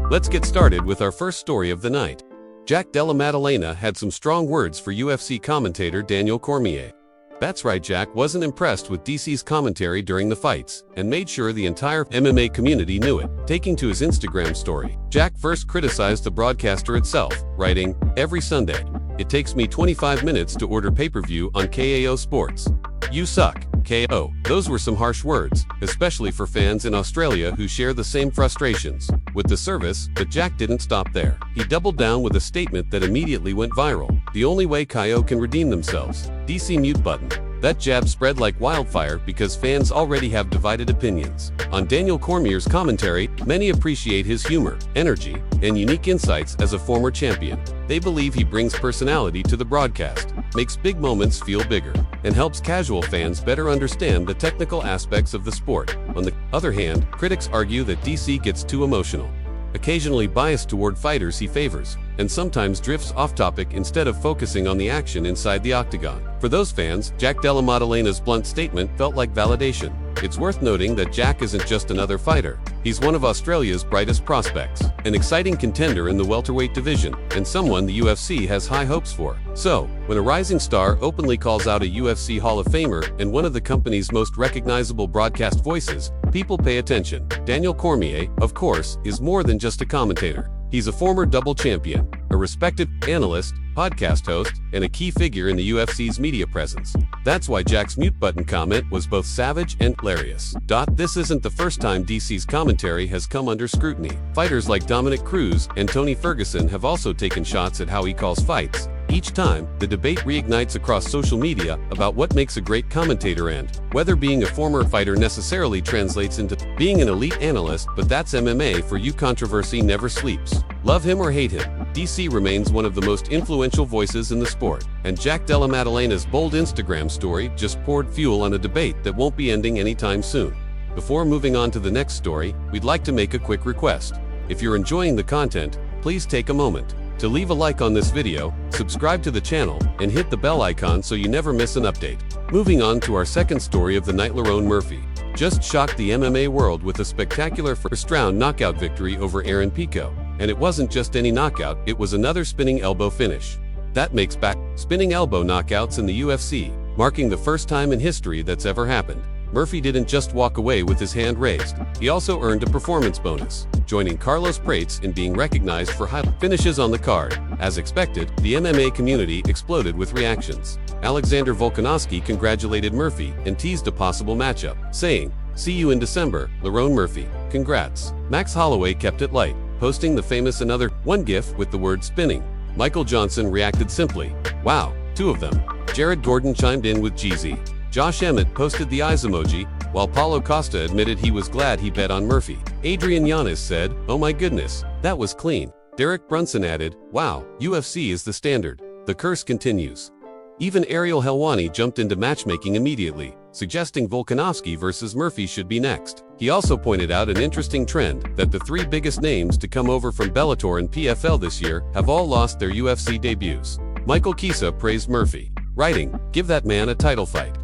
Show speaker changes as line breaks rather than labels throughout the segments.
Let's get started with our first story of the night. Jack Della Maddalena had some strong words for UFC commentator Daniel Cormier. That's right, Jack wasn't impressed with DC's commentary during the fights, and made sure the entire MMA community knew it. Taking to his Instagram story, Jack first criticized the broadcaster itself, writing, "Every Sunday, it takes me 25 minutes to order pay-per-view on KAO Sports. You suck, KO." Those were some harsh words, especially for fans in Australia who share the same frustrations with the service, but Jack didn't stop there. He doubled down with a statement that immediately went viral. The only way KO can redeem themselves. DC mute button. That jab spread like wildfire because fans already have divided opinions. On Daniel Cormier's commentary, many appreciate his humor, energy, and unique insights as a former champion. They believe he brings personality to the broadcast, makes big moments feel bigger, and helps casual fans better understand the technical aspects of the sport. On the other hand, critics argue that DC gets too emotional, occasionally biased toward fighters he favors, and sometimes drifts off topic instead of focusing on the action inside the octagon. For those fans, Jack Della Maddalena's blunt statement felt like validation. It's worth noting that Jack isn't just another fighter. He's one of Australia's brightest prospects, an exciting contender in the welterweight division, and someone the UFC has high hopes for. So, when a rising star openly calls out a UFC Hall of Famer and one of the company's most recognizable broadcast voices, people pay attention. Daniel Cormier, of course, is more than just a commentator. He's a former double champion, a respected analyst, podcast host, and a key figure in the UFC's media presence. That's why Jack's mute button comment was both savage and hilarious. This isn't the first time DC's commentary has come under scrutiny. Fighters like Dominic Cruz and Tony Ferguson have also taken shots at how he calls fights. Each time, the debate reignites across social media about what makes a great commentator and whether being a former fighter necessarily translates into being an elite analyst, but that's MMA for you. Controversy never sleeps. Love him or hate him, DC remains one of the most influential voices in the sport, and Jack Della Maddalena's bold Instagram story just poured fuel on a debate that won't be ending anytime soon. Before moving on to the next story, we'd like to make a quick request. If you're enjoying the content, please take a moment to leave a like on this video, subscribe to the channel, and hit the bell icon so you never miss an update. Moving on to our second story of the night, Lerone Murphy just shocked the MMA world with a spectacular first-round knockout victory over Aaron Pico. And it wasn't just any knockout, it was another spinning elbow finish. That makes back spinning elbow knockouts in the UFC, marking the first time in history that's ever happened. Murphy didn't just walk away with his hand raised, he also earned a performance bonus, joining Carlos Prates in being recognized for high finishes on the card. As expected, the MMA community exploded with reactions. Alexander Volkanovski congratulated Murphy and teased a possible matchup, saying, "See you in December, Lerone Murphy. Congrats." Max Holloway kept it light, posting the famous "another one" gif with the word spinning. Michael Johnson reacted simply, "Wow, two of them." Jared Gordon chimed in with Jeezy. Josh Emmett posted the eyes emoji, while Paulo Costa admitted he was glad he bet on Murphy. Adrian Yanez said, "Oh my goodness, that was clean." Derek Brunson added, "Wow, UFC is the standard. The curse continues." Even Ariel Helwani jumped into matchmaking immediately, suggesting Volkanovski versus Murphy should be next. He also pointed out an interesting trend, that the three biggest names to come over from Bellator and PFL this year have all lost their UFC debuts. Michael Chiesa praised Murphy, writing, "Give that man a title fight."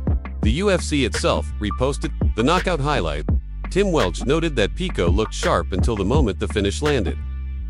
The UFC itself reposted the knockout highlight. Tim Welch noted that Pico looked sharp until the moment the finish landed.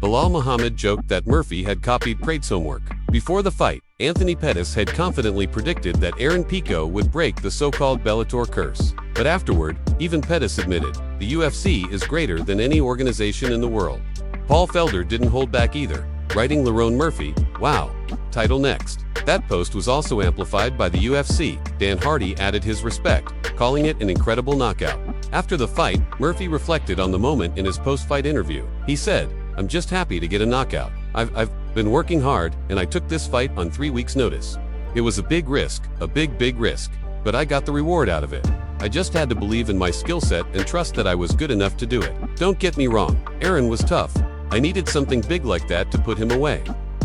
Bilal Muhammad joked that Murphy had copied Prates' homework. Before the fight, Anthony Pettis had confidently predicted that Aaron Pico would break the so-called Bellator curse. But afterward, even Pettis admitted, the UFC is greater than any organization in the world. Paul Felder didn't hold back either, writing Lerone Murphy, "Wow, title next." That post was also amplified by the UFC. Dan Hardy added his respect, calling it an incredible knockout. After the fight, Murphy reflected on the moment in his post-fight interview. He said, "I'm just happy to get a knockout. I've been working hard, and I took this fight on 3 weeks' notice. It was a big risk, a big risk, but I got the reward out of it. I just had to believe in my skill set and trust that I was good enough to do it. Don't get me wrong, Aaron was tough. I needed something big like that to put him away."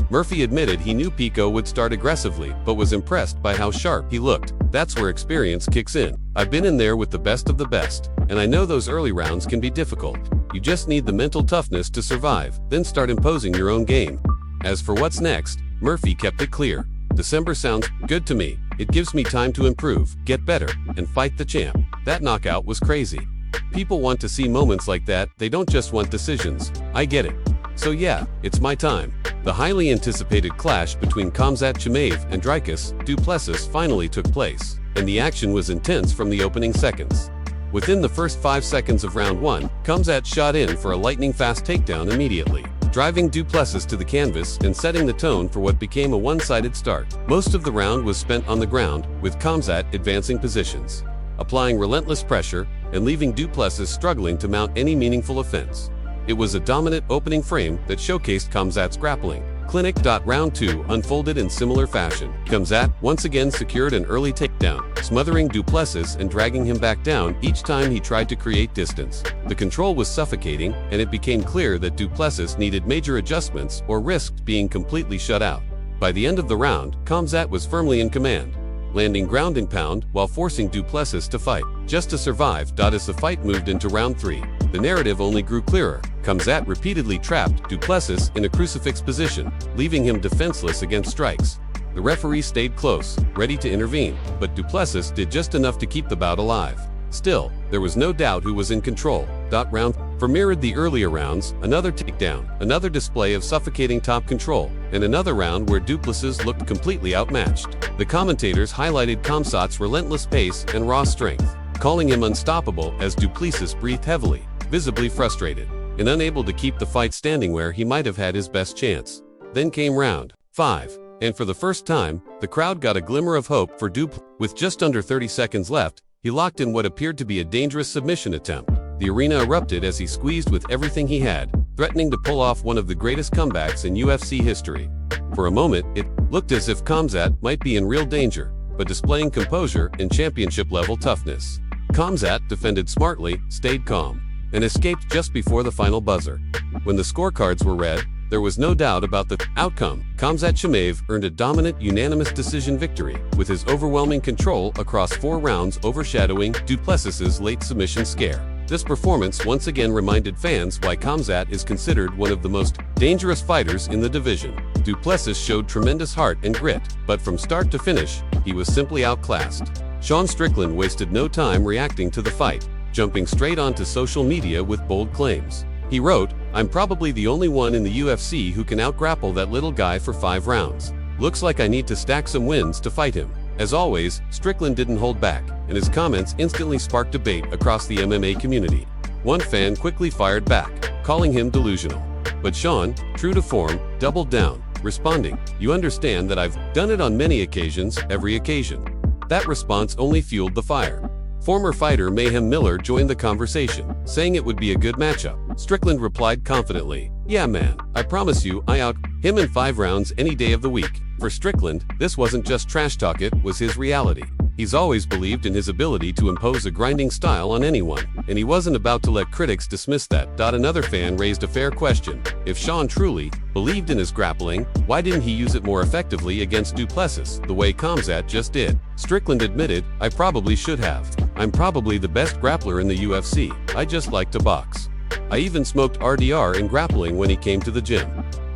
Murphy admitted he knew Pico would start aggressively, but was impressed by how sharp he looked. "That's where experience kicks in. I've been in there with the best of the best, and I know those early rounds can be difficult. You just need the mental toughness to survive, then start imposing your own game." As for what's next, Murphy kept it clear. "December sounds good to me. It gives me time to improve, get better, and fight the champ." That knockout was crazy. People want to see moments like that, they don't just want decisions. I get it. So yeah, it's my time. The highly anticipated clash between Khamzat Chimaev and Dricus Du Plessis finally took place, and the action was intense from the opening seconds. Within the first 5 seconds of round 1, Khamzat shot in for a lightning-fast takedown immediately, driving Du Plessis to the canvas and setting the tone for what became a one-sided start. Most of the round was spent on the ground, with Khamzat advancing positions, applying relentless pressure, and leaving Du Plessis struggling to mount any meaningful offense. It was a dominant opening frame that showcased Khamzat's grappling clinic. Round 2 unfolded in similar fashion. Khamzat once again secured an early takedown, smothering Du Plessis and dragging him back down each time he tried to create distance. The control was suffocating, and it became clear that Du Plessis needed major adjustments or risked being completely shut out. By the end of the round, Khamzat was firmly in command, landing ground and pound while forcing Du Plessis to fight just to survive. As the fight moved into round 3, the narrative only grew clearer. Khamzat repeatedly trapped Du Plessis in a crucifix position, leaving him defenseless against strikes. The referee stayed close, ready to intervene, but Du Plessis did just enough to keep the bout alive. Still, there was no doubt who was in control. Round 4 mirrored the earlier rounds, another takedown, another display of suffocating top control, and another round where Du Plessis looked completely outmatched. The commentators highlighted Khamzat's relentless pace and raw strength, calling him unstoppable as Du Plessis breathed heavily, visibly frustrated, and unable to keep the fight standing where he might have had his best chance. Then came round 5, and for the first time, the crowd got a glimmer of hope for Du Plessis. With just under 30 seconds left, he locked in what appeared to be a dangerous submission attempt. The arena erupted as he squeezed with everything he had, threatening to pull off one of the greatest comebacks in UFC history. For a moment, it looked as if Khamzat might be in real danger, but displaying composure and championship-level toughness, Khamzat defended smartly, stayed calm, and escaped just before the final buzzer. When the scorecards were read, there was no doubt about the outcome. Khamzat Chimaev earned a dominant unanimous decision victory, with his overwhelming control across 4 rounds overshadowing Du Plessis's late submission scare. This performance once again reminded fans why Khamzat is considered one of the most dangerous fighters in the division. Du Plessis showed tremendous heart and grit, but from start to finish, he was simply outclassed. Strickland wasted no time reacting to the fight, jumping straight onto social media with bold claims. He wrote, "I'm probably the only one in the UFC who can outgrapple that little guy for 5 rounds. Looks like I need to stack some wins to fight him." As always, Strickland didn't hold back, and his comments instantly sparked debate across the MMA community. One fan quickly fired back, calling him delusional. But Sean, true to form, doubled down, responding, "You understand that I've done it on many occasions, every occasion." That response only fueled the fire. Former fighter Mayhem Miller joined the conversation, saying it would be a good matchup. Strickland replied confidently, "Yeah man, I promise you I out him in 5 rounds any day of the week." For Strickland, this wasn't just trash talk, it was his reality. He's always believed in his ability to impose a grinding style on anyone, and he wasn't about to let critics dismiss that. Another fan raised a fair question. If Sean truly believed in his grappling, why didn't he use it more effectively against Du Plessis, the way Khamzat just did? Strickland admitted, "I probably should have. I'm probably the best grappler in the UFC. I just like to box. I even smoked RDR in grappling when he came to the gym."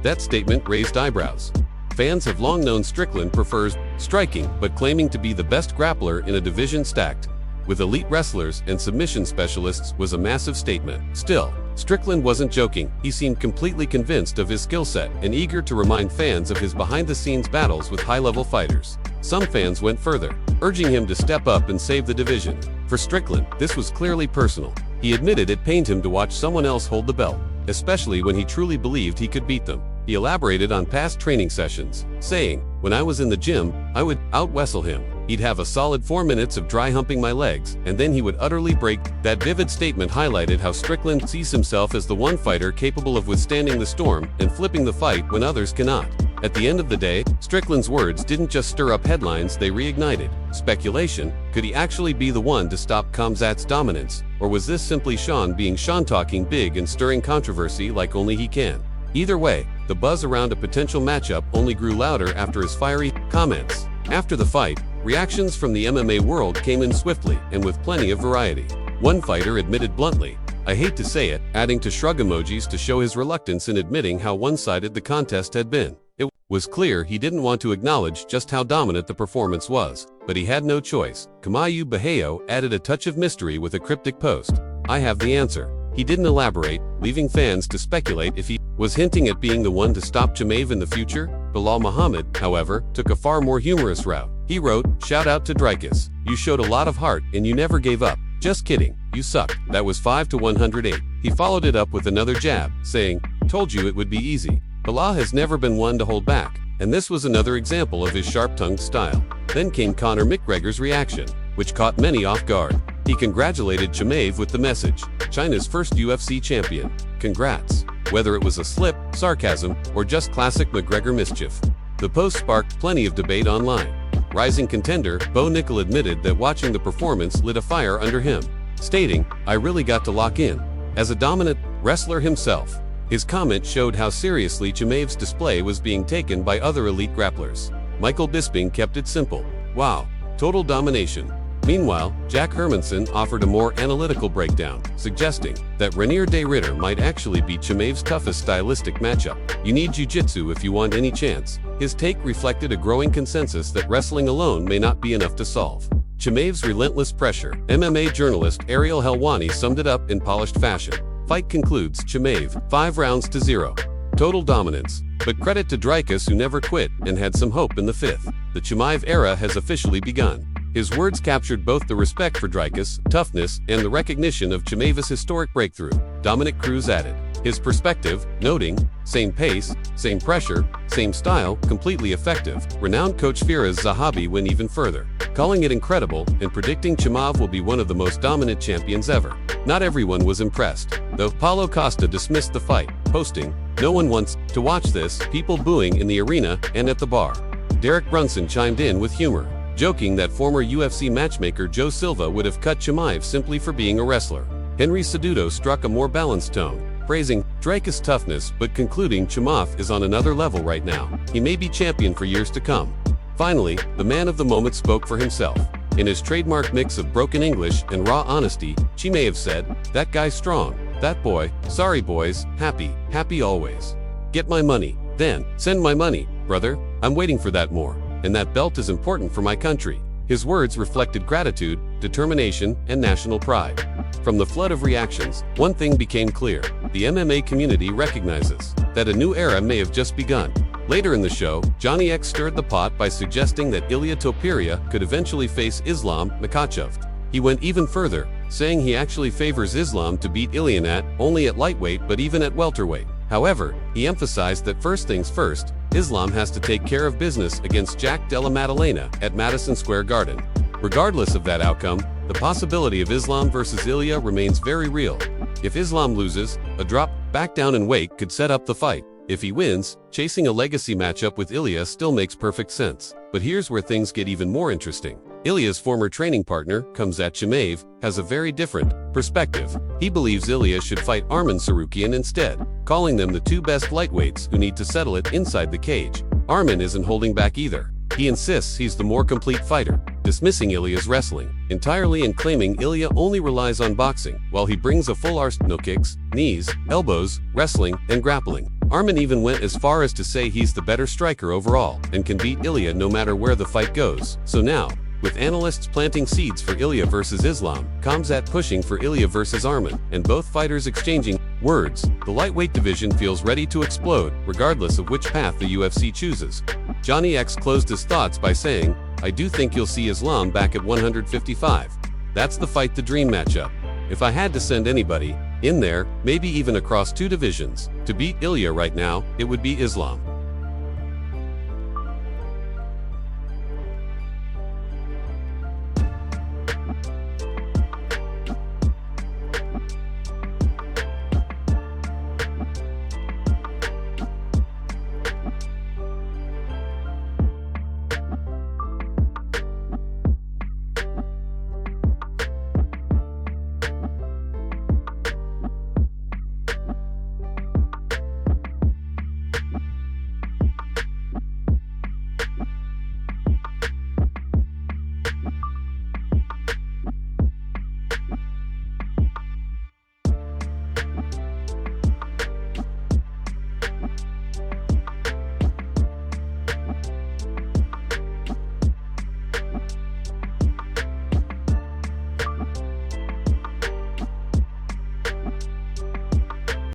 That statement raised eyebrows. Fans have long known Strickland prefers striking, but claiming to be the best grappler in a division stacked with elite wrestlers and submission specialists was a massive statement. Still, Strickland wasn't joking. He seemed completely convinced of his skill set and eager to remind fans of his behind-the-scenes battles with high-level fighters. Some fans went further, urging him to step up and save the division. For Strickland, this was clearly personal. He admitted it pained him to watch someone else hold the belt, especially when he truly believed he could beat them. He elaborated on past training sessions, saying, "When I was in the gym, I would out-wrestle him. He'd have a solid 4 minutes of dry humping my legs, and then he would utterly break." That vivid statement highlighted how Strickland sees himself as the one fighter capable of withstanding the storm and flipping the fight when others cannot. At the end of the day, Strickland's words didn't just stir up headlines, they reignited speculation. Could he actually be the one to stop Khamzat's dominance, or was this simply Sean being Sean, talking big and stirring controversy like only he can? Either way, the buzz around a potential matchup only grew louder after his fiery comments. After the fight, reactions from the MMA world came in swiftly and with plenty of variety. One fighter admitted bluntly, "I hate to say it," adding to shrug emojis to show his reluctance in admitting how one-sided the contest had been. It was clear he didn't want to acknowledge just how dominant the performance was, but he had no choice. Chimaev added a touch of mystery with a cryptic post, "I have the answer. He didn't elaborate, leaving fans to speculate if he was hinting at being the one to stop Chimaev in the future. Bilal Muhammad, however, took a far more humorous route. He wrote, "Shout out to Dricus. You showed a lot of heart and you never gave up. Just kidding, you suck." That was 5-108. He followed it up with another jab, saying, "Told you it would be easy." Bilal has never been one to hold back, and this was another example of his sharp-tongued style. Then came Conor McGregor's reaction, which caught many off guard. He congratulated Chimaev with the message, "China's first UFC champion. Congrats." Whether it was a slip, sarcasm, or just classic McGregor mischief, the post sparked plenty of debate online. Rising contender Bo Nickel admitted that watching the performance lit a fire under him, stating, "I really got to lock in." As a dominant wrestler himself, his comment showed how seriously Chimaev's display was being taken by other elite grapplers. Michael Bisping kept it simple. "Wow, total domination." Meanwhile, Jack Hermanson offered a more analytical breakdown, suggesting that Renier de Ridder might actually be Chimaev's toughest stylistic matchup. "You need jiu-jitsu if you want any chance." His take reflected a growing consensus that wrestling alone may not be enough to solve Chimaev's relentless pressure. MMA journalist Ariel Helwani summed it up in polished fashion. Fight concludes, Chimaev, 5-0. Total dominance. But credit to Dricus, who never quit and had some hope in the fifth. The Chimaev era has officially begun. His words captured both the respect for Dricus' toughness and the recognition of Chimaev's historic breakthrough. Dominic Cruz added his perspective, noting, "Same pace, same pressure, same style, completely effective." Renowned coach Firas Zahabi went even further, calling it incredible and predicting Chimaev will be one of the most dominant champions ever. Not everyone was impressed, though. Paulo Costa dismissed the fight, posting, "No one wants to watch this," people booing in the arena and at the bar. Derek Brunson chimed in with humor, joking that former UFC matchmaker Joe Silva would have cut Chimaev simply for being a wrestler. Henry Cejudo struck a more balanced tone, praising Dricus' toughness but concluding Chimaev is on another level right now. He may be champion for years to come. Finally, the man of the moment spoke for himself. In his trademark mix of broken English and raw honesty, Chimaev said, "That guy's strong. That boy, sorry boys, happy always. Get my money, then, send my money, brother. I'm waiting for that more. And that belt is important for my country." His words reflected gratitude, determination, and national pride. From the flood of reactions, one thing became clear. The MMA community recognizes that a new era may have just begun. Later in the show, Johnny X stirred the pot by suggesting that Ilia Topuria could eventually face Islam Makhachev. He went even further, saying he actually favors Islam to beat Ilia only at lightweight but even at welterweight. However, he emphasized that first things first, Islam has to take care of business against Jack Della Maddalena at Madison Square Garden. Regardless of that outcome, the possibility of Islam versus Ilia remains very real. If Islam loses, a drop back down in weight could set up the fight. If he wins, chasing a legacy matchup with Ilia still makes perfect sense. But here's where things get even more interesting. Ilia's former training partner, Khamzat Chimaev, has a very different perspective. He believes Ilia should fight Arman Tsarukyan instead, calling them the two best lightweights who need to settle it inside the cage. Arman isn't holding back either. He insists he's the more complete fighter, dismissing Ilia's wrestling entirely and claiming Ilia only relies on boxing, while he brings a full arsenal of kicks, knees, elbows, wrestling, and grappling. Arman even went as far as to say he's the better striker overall and can beat Ilia no matter where the fight goes. So now, with analysts planting seeds for Ilia versus Islam, Khamzat pushing for Ilia versus Arman, and both fighters exchanging words, the lightweight division feels ready to explode, regardless of which path the UFC chooses. Johnny X closed his thoughts by saying, "I do think you'll see Islam back at 155. That's the fight to dream matchup. If I had to send anybody in there, maybe even across two divisions, to beat Ilia right now, it would be Islam."